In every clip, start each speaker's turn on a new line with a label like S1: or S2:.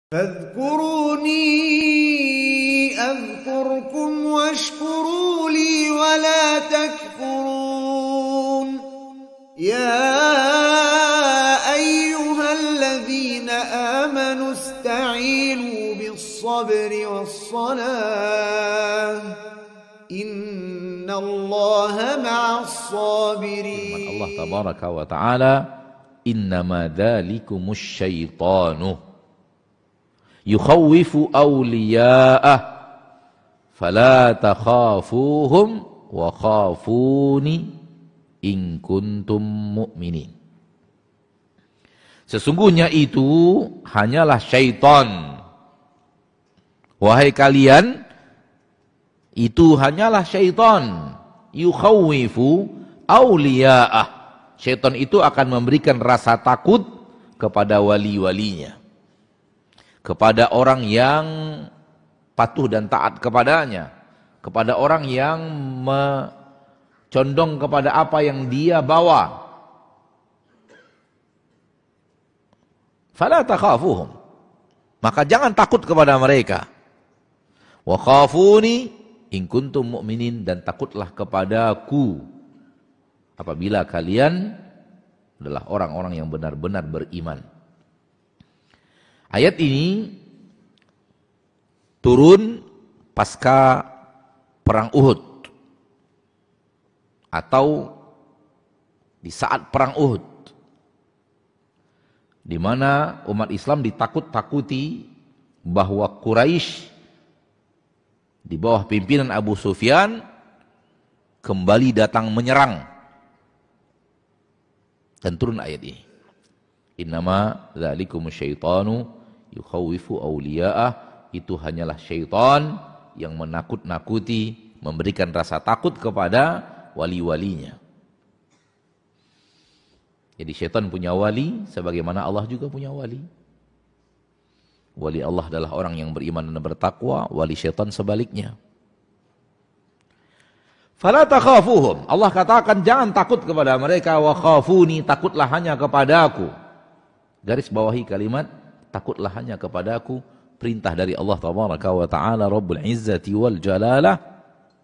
S1: فاذكروني أذكركم واشكروا لي ولا تكفرون يا أيها الذين آمنوا استعينوا بالصبر والصلاة إن الله مع الصابرين.
S2: Allah tabaraka wa ta'ala, innama dzalikumus syaitanu yukhawwifu awliya'ah fala takhafuhum wa khafuni in kuntum mu'minin. Sesungguhnya itu hanyalah syaitan. Wahai kalian, itu hanyalah syaitan. Yukhawwifu awliya'ah. Syaitan itu akan memberikan rasa takut kepada wali-walinya, kepada orang yang patuh dan taat kepadanya, kepada orang yang condong kepada apa yang dia bawa. Fala takhafuhum, maka jangan takut kepada mereka. Wa khafuni in kuntum mu'minin, dan takutlah kepadaku apabila kalian adalah orang-orang yang benar-benar beriman. Ayat ini turun pasca perang Uhud, atau di saat perang Uhud, di mana umat Islam ditakut-takuti bahwa Quraisy di bawah pimpinan Abu Sufyan kembali datang menyerang, dan turun ayat ini. Innama dzalikumus syaitanu yukhawwifu awliya'ah, itu hanyalah syaitan yang menakut-nakuti, memberikan rasa takut kepada wali-walinya. Jadi syaitan punya wali sebagaimana Allah juga punya wali. Wali Allah adalah orang yang beriman dan bertakwa, wali syaitan sebaliknya. Fala takhafuhum, Allah katakan jangan takut kepada mereka, wa khafuni, takutlah hanya kepadaku. Garis bawahi kalimat takutlah hanya kepadaku, perintah dari Allah tabaraka wa ta'ala Rabbul Izzati wal Jalalah,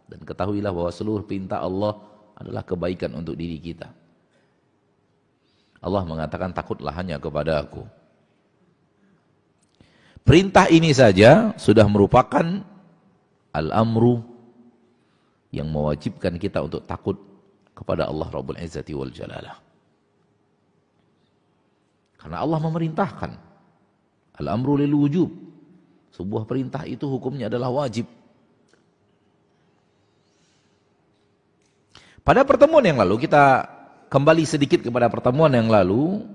S2: dan ketahuilah bahwa seluruh perintah Allah adalah kebaikan untuk diri kita. Allah mengatakan takutlah hanya kepadaku. Perintah ini saja sudah merupakan al-amru yang mewajibkan kita untuk takut kepada Allah Rabbul Izzati wal Jalalah. Karena Allah memerintahkan. Al-amru lil wujub. Sebuah perintah itu hukumnya adalah wajib. Pada pertemuan yang lalu, kita kembali sedikit kepada pertemuan yang lalu.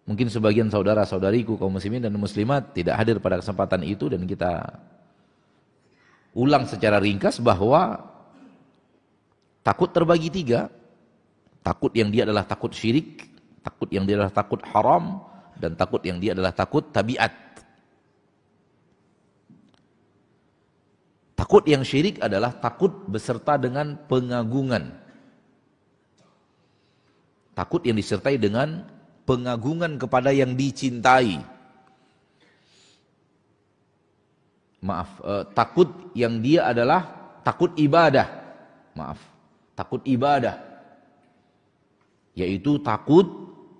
S2: Mungkin sebagian saudara-saudariku kaum muslimin dan muslimat tidak hadir pada kesempatan itu, dan kita ulang secara ringkas bahwa takut terbagi tiga. Takut yang dia adalah takut syirik, takut yang dia adalah takut haram, dan takut yang dia adalah takut tabiat. Takut yang syirik adalah takut beserta dengan pengagungan. Takut yang disertai dengan pengagungan kepada yang dicintai. Takut yang dia adalah takut ibadah. Takut ibadah. Yaitu takut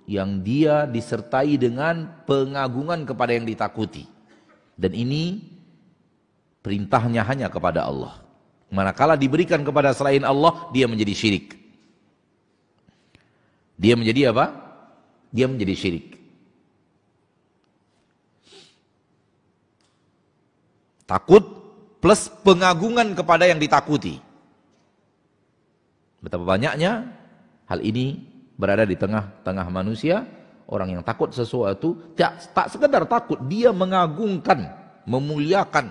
S2: yang dia disertai dengan pengagungan kepada yang ditakuti. Dan ini perintahnya hanya kepada Allah. Manakala diberikan kepada selain Allah, dia menjadi syirik. Dia menjadi apa? Dia menjadi syirik. Takut plus pengagungan kepada yang ditakuti. Betapa banyaknya hal ini berada di tengah-tengah manusia. Orang yang takut sesuatu, tak sekedar takut, dia mengagungkan, memuliakan.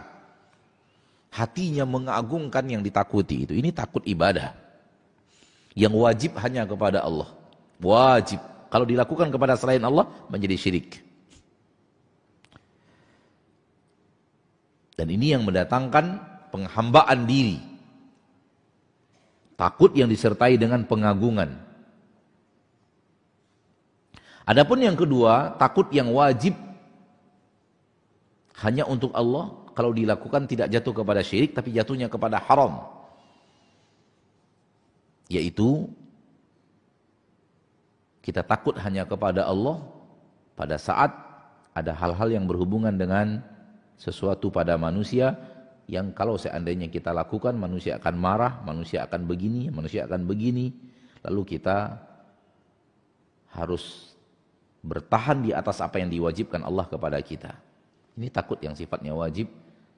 S2: Hatinya mengagungkan yang ditakuti itu. Ini takut ibadah. Yang wajib hanya kepada Allah. Wajib. Kalau dilakukan kepada selain Allah, menjadi syirik. Dan ini yang mendatangkan penghambaan diri. Takut yang disertai dengan pengagungan. Adapun yang kedua, takut yang wajib hanya untuk Allah, kalau dilakukan tidak jatuh kepada syirik tapi jatuhnya kepada haram. Yaitu kita takut hanya kepada Allah pada saat ada hal-hal yang berhubungan dengan sesuatu pada manusia yang kalau seandainya kita lakukan manusia akan marah, manusia akan begini, manusia akan begini. Lalu kita harus bertahan di atas apa yang diwajibkan Allah kepada kita. Ini takut yang sifatnya wajib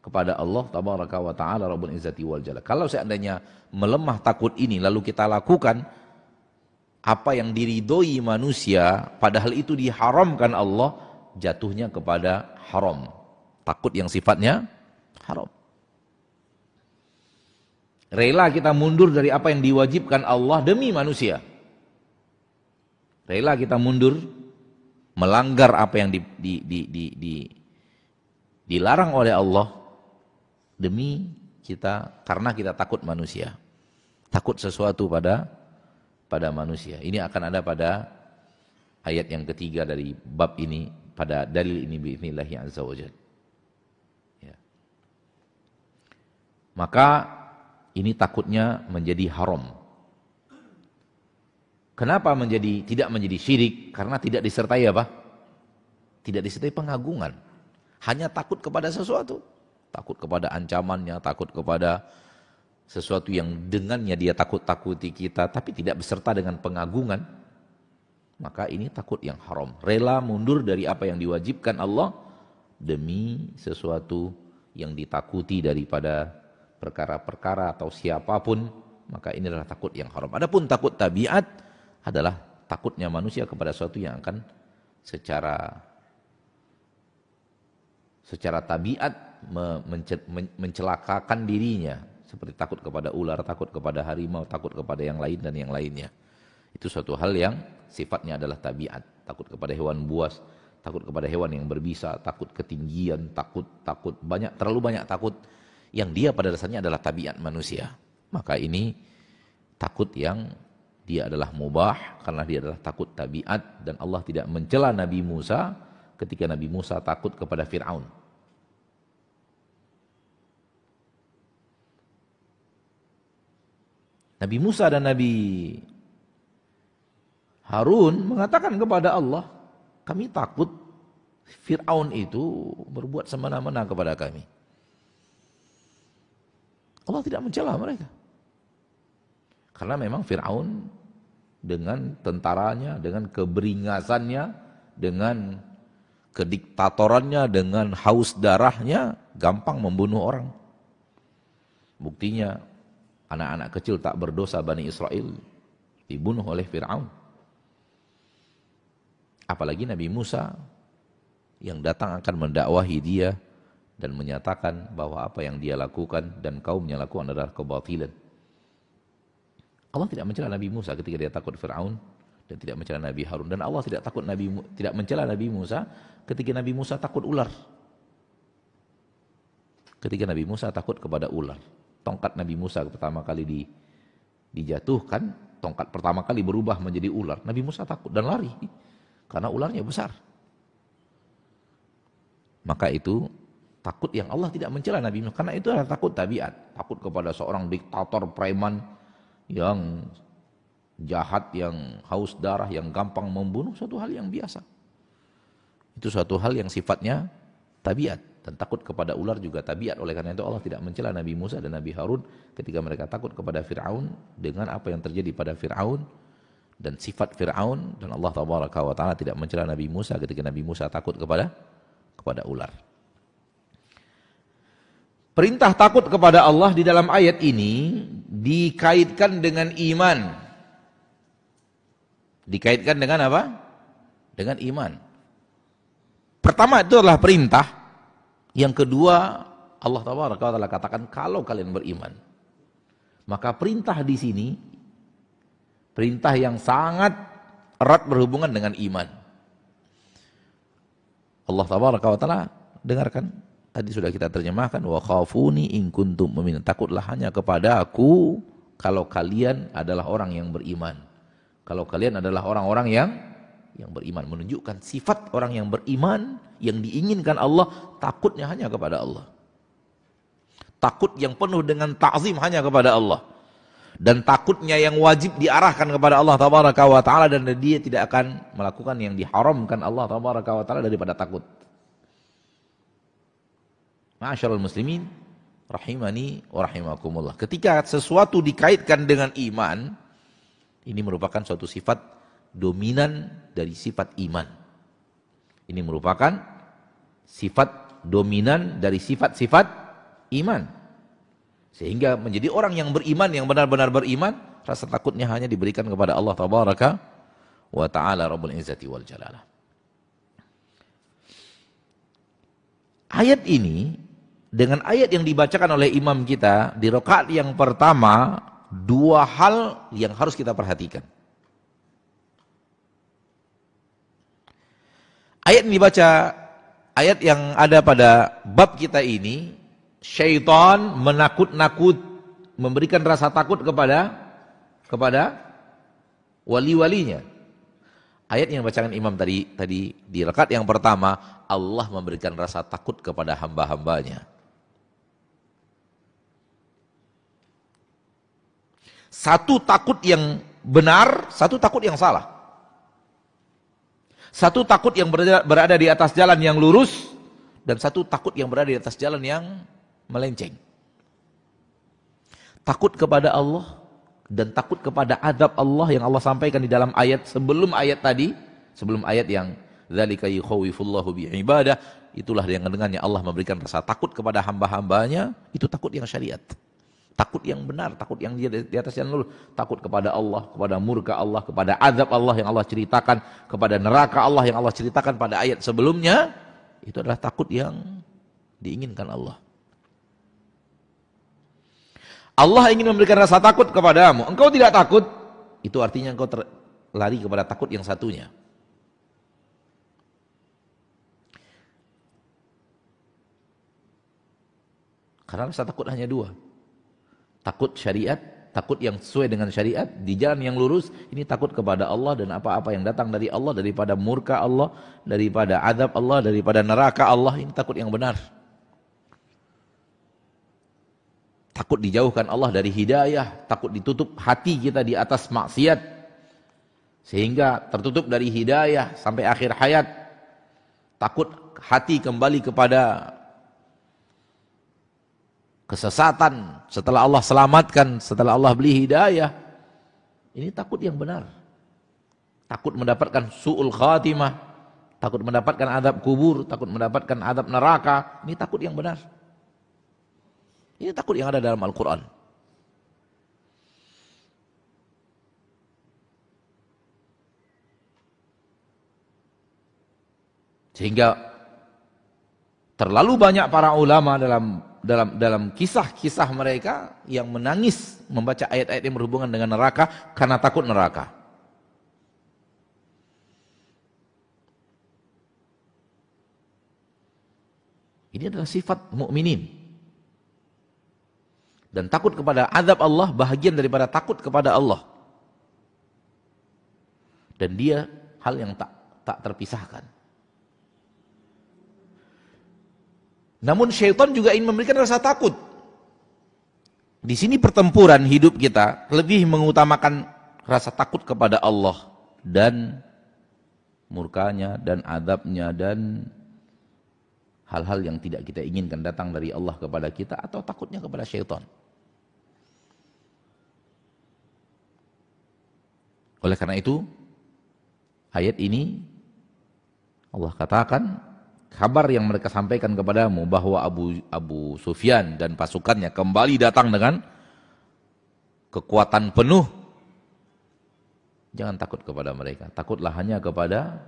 S2: kepada Allah tabaraka wa ta'ala Rabbul Izzati wal Jalal. Kalau seandainya melemah takut ini lalu kita lakukan apa yang diridhoi manusia padahal itu diharamkan Allah, jatuhnya kepada haram. Takut yang sifatnya haram. Rela kita mundur dari apa yang diwajibkan Allah demi manusia. Rela kita mundur melanggar apa yang dilarang oleh Allah demi kita, karena kita takut manusia, takut sesuatu pada manusia. Ini akan ada pada ayat yang ketiga dari bab ini, pada dalil ini bi'idznillah azza wajalla. Ya. Maka ini takutnya menjadi haram. Kenapa tidak menjadi syirik? Karena tidak disertai apa? Tidak disertai pengagungan. Hanya takut kepada sesuatu. Takut kepada ancamannya, takut kepada sesuatu yang dengannya dia takut-takuti kita, tapi tidak beserta dengan pengagungan. Maka ini takut yang haram. Rela mundur dari apa yang diwajibkan Allah demi sesuatu yang ditakuti daripada perkara-perkara atau siapapun. Maka ini adalah takut yang haram. Adapun takut tabiat adalah takutnya manusia kepada sesuatu yang akan secara tabiat mencelakakan dirinya, seperti takut kepada ular, takut kepada harimau, takut kepada yang lain dan yang lainnya. Itu suatu hal yang sifatnya adalah tabiat. Takut kepada hewan buas, takut kepada hewan yang berbisa, takut ketinggian, takut terlalu banyak takut yang dia pada dasarnya adalah tabiat manusia. Maka ini takut yang dia adalah mubah karena dia adalah takut tabiat, dan Allah tidak mencela Nabi Musa ketika Nabi Musa takut kepada Fir'aun. Nabi Musa dan Nabi Harun mengatakan kepada Allah, kami takut Fir'aun itu berbuat semena-mena kepada kami. Allah tidak mencela mereka. Karena memang Fir'aun dengan tentaranya, dengan keberingasannya, dengan kediktatorannya, dengan haus darahnya, gampang membunuh orang. Buktinya, anak-anak kecil tak berdosa Bani Israel dibunuh oleh Fir'aun. Apalagi Nabi Musa yang datang akan mendakwahi dia dan menyatakan bahwa apa yang dia lakukan dan kaumnya lakukan adalah kebatilan. Allah tidak mencela Nabi Musa ketika dia takut Fir'aun, dan tidak mencela Nabi Harun, dan Allah tidak mencela Nabi Musa ketika Nabi Musa takut ular. Ketika Nabi Musa takut kepada ular, tongkat Nabi Musa pertama kali dijatuhkan, tongkat pertama kali berubah menjadi ular. Nabi Musa takut dan lari karena ularnya besar. Maka itu takut yang Allah tidak mencela Nabi Musa, karena itu adalah takut tabiat. Takut kepada seorang diktator preman yang jahat, yang haus darah, yang gampang membunuh, suatu hal yang biasa. Itu suatu hal yang sifatnya tabiat. Dan takut kepada ular juga tabiat. Oleh karena itu Allah tidak mencela Nabi Musa dan Nabi Harun ketika mereka takut kepada Fir'aun dengan apa yang terjadi pada Fir'aun dan sifat Fir'aun. Dan Allah Tabaraka wa Ta'ala tidak mencela Nabi Musa ketika Nabi Musa takut kepada ular. Perintah takut kepada Allah di dalam ayat ini dikaitkan dengan iman. Dikaitkan dengan apa? Dengan iman. Pertama itu adalah perintah. Yang kedua, Allah Ta'ala katakan kalau kalian beriman. Maka perintah di sini, perintah yang sangat erat berhubungan dengan iman. Allah Ta'ala, dengarkan. Tadi sudah kita terjemahkan, wa khafuni in kuntum mu'minin. Takutlah hanya kepada aku kalau kalian adalah orang yang beriman. Kalau kalian adalah orang-orang yang yang beriman, menunjukkan sifat orang yang beriman yang diinginkan Allah, takutnya hanya kepada Allah. Takut yang penuh dengan ta'zim hanya kepada Allah. Dan takutnya yang wajib diarahkan kepada Allah tabaraka wa ta'ala, dan dia tidak akan melakukan yang diharamkan Allah tabaraka wa ta'ala daripada takut. Ma'asyiral muslimin rahimani wa rahimakumullah. Ketika sesuatu dikaitkan dengan iman, ini merupakan suatu sifat dominan dari sifat iman. Ini merupakan sifat dominan dari sifat-sifat iman. Sehingga menjadi orang yang beriman, yang benar-benar beriman, rasa takutnya hanya diberikan kepada Allah tabaraka wa ta'ala Rabbul Izzati wal Jalalah. Ayat ini dengan ayat yang dibacakan oleh imam kita di rakaat yang pertama, dua hal yang harus kita perhatikan. Ayat yang dibaca, ayat yang ada pada bab kita ini, syaitan menakut-nakut, memberikan rasa takut kepada wali-walinya. Ayat yang dibacakan imam tadi di rakaat yang pertama, Allah memberikan rasa takut kepada hamba-hambanya. Satu takut yang benar, satu takut yang salah. Satu takut yang berada di atas jalan yang lurus, dan satu takut yang berada di atas jalan yang melenceng. Takut kepada Allah dan takut kepada azab Allah yang Allah sampaikan di dalam ayat sebelum ayat tadi, sebelum ayat yang dzalika yukhawifullahu bi'ibadah, itulah yang dengannya Allah memberikan rasa takut kepada hamba-hambanya, itu takut yang syariat. Takut yang benar, takut yang dia di atas jalan lurus, takut kepada Allah, kepada murka Allah, kepada azab Allah yang Allah ceritakan, kepada neraka Allah yang Allah ceritakan pada ayat sebelumnya, itu adalah takut yang diinginkan Allah. Allah ingin memberikan rasa takut kepadamu, engkau tidak takut, itu artinya engkau lari kepada takut yang satunya. Karena rasa takut hanya dua. Takut syariat, takut yang sesuai dengan syariat, di jalan yang lurus, ini takut kepada Allah dan apa-apa yang datang dari Allah, daripada murka Allah, daripada azab Allah, daripada neraka Allah, ini takut yang benar. Takut dijauhkan Allah dari hidayah, takut ditutup hati kita di atas maksiat, sehingga tertutup dari hidayah sampai akhir hayat. Takut hati kembali kepada kesesatan setelah Allah selamatkan, setelah Allah beri hidayah. Ini takut yang benar. Takut mendapatkan su'ul khatimah, takut mendapatkan azab kubur, takut mendapatkan azab neraka. Ini takut yang benar. Ini takut yang ada dalam Al-Quran. Sehingga terlalu banyak para ulama dalam kisah-kisah mereka yang menangis membaca ayat-ayat yang berhubungan dengan neraka karena takut neraka. Ini adalah sifat mukminin. Dan takut kepada azab Allah bahagian daripada takut kepada Allah. Dan dia hal yang tak terpisahkan. Namun syaitan juga ingin memberikan rasa takut. Di sini pertempuran hidup kita lebih mengutamakan rasa takut kepada Allah dan murkanya dan azabnya dan hal-hal yang tidak kita inginkan datang dari Allah kepada kita, atau takutnya kepada syaitan. Oleh karena itu, ayat ini Allah katakan, kabar yang mereka sampaikan kepadamu bahwa Abu Sufyan dan pasukannya kembali datang dengan kekuatan penuh. Jangan takut kepada mereka, takutlah hanya kepada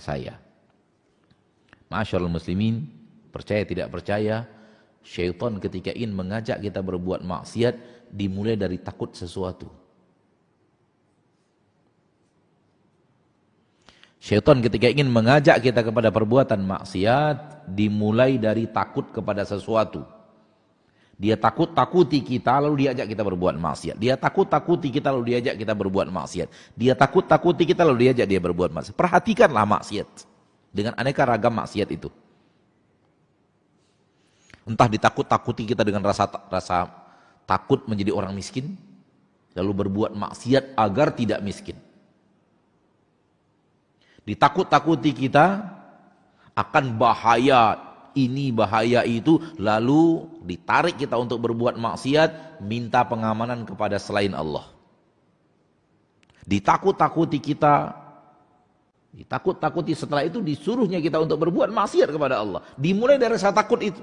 S2: saya. Ma'asyiral muslimin, percaya tidak percaya, syaitan ketika ingin mengajak kita berbuat maksiat dimulai dari takut sesuatu. Syaitan ketika ingin mengajak kita kepada perbuatan maksiat dimulai dari takut kepada sesuatu. Dia takut-takuti kita lalu diajak kita berbuat maksiat. Dia takut-takuti kita lalu diajak kita berbuat maksiat. Dia takut-takuti kita lalu diajak dia berbuat maksiat. Perhatikanlah maksiat. Dengan aneka ragam maksiat itu. Entah ditakut-takuti kita dengan rasa takut menjadi orang miskin. Lalu berbuat maksiat agar tidak miskin. Ditakut-takuti kita akan bahaya ini bahaya itu, lalu ditarik kita untuk berbuat maksiat, minta pengamanan kepada selain Allah. Ditakut-takuti kita, ditakut-takuti setelah itu disuruhnya kita untuk berbuat maksiat kepada Allah. Dimulai dari rasa takut itu.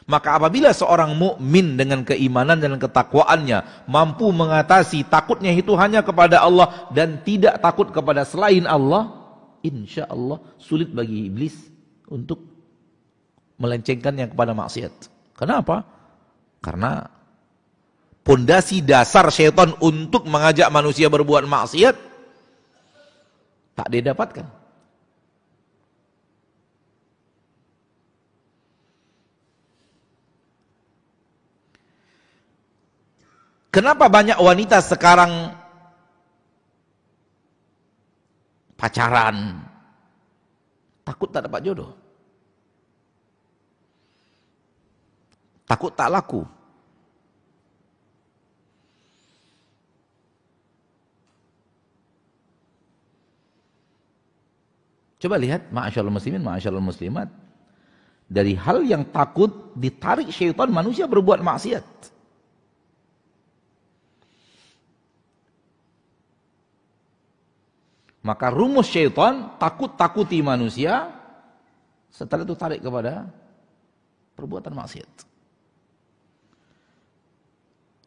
S2: Maka apabila seorang mukmin dengan keimanan dan ketakwaannya mampu mengatasi takutnya itu hanya kepada Allah dan tidak takut kepada selain Allah, insya Allah sulit bagi iblis untuk melencengkannya kepada maksiat. Kenapa? Karena pondasi dasar syaitan untuk mengajak manusia berbuat maksiat tak dia dapatkan. Kenapa banyak wanita sekarang pacaran takut tak dapat jodoh? Takut tak laku. Coba lihat, ma'asyarul muslimin, ma'asyarul muslimat. Dari hal yang takut ditarik syaitan manusia berbuat maksiat. Maka rumus syaitan takut-takuti manusia, setelah itu tarik kepada perbuatan maksiat.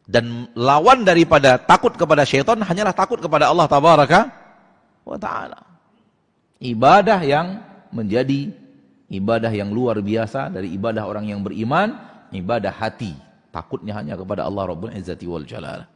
S2: Dan lawan daripada takut kepada syaitan hanyalah takut kepada Allah Tabaraka wa Ta'ala. Ibadah yang menjadi ibadah yang luar biasa dari ibadah orang yang beriman, ibadah hati. Takutnya hanya kepada Allah Rabbul Izzati wal Jalal.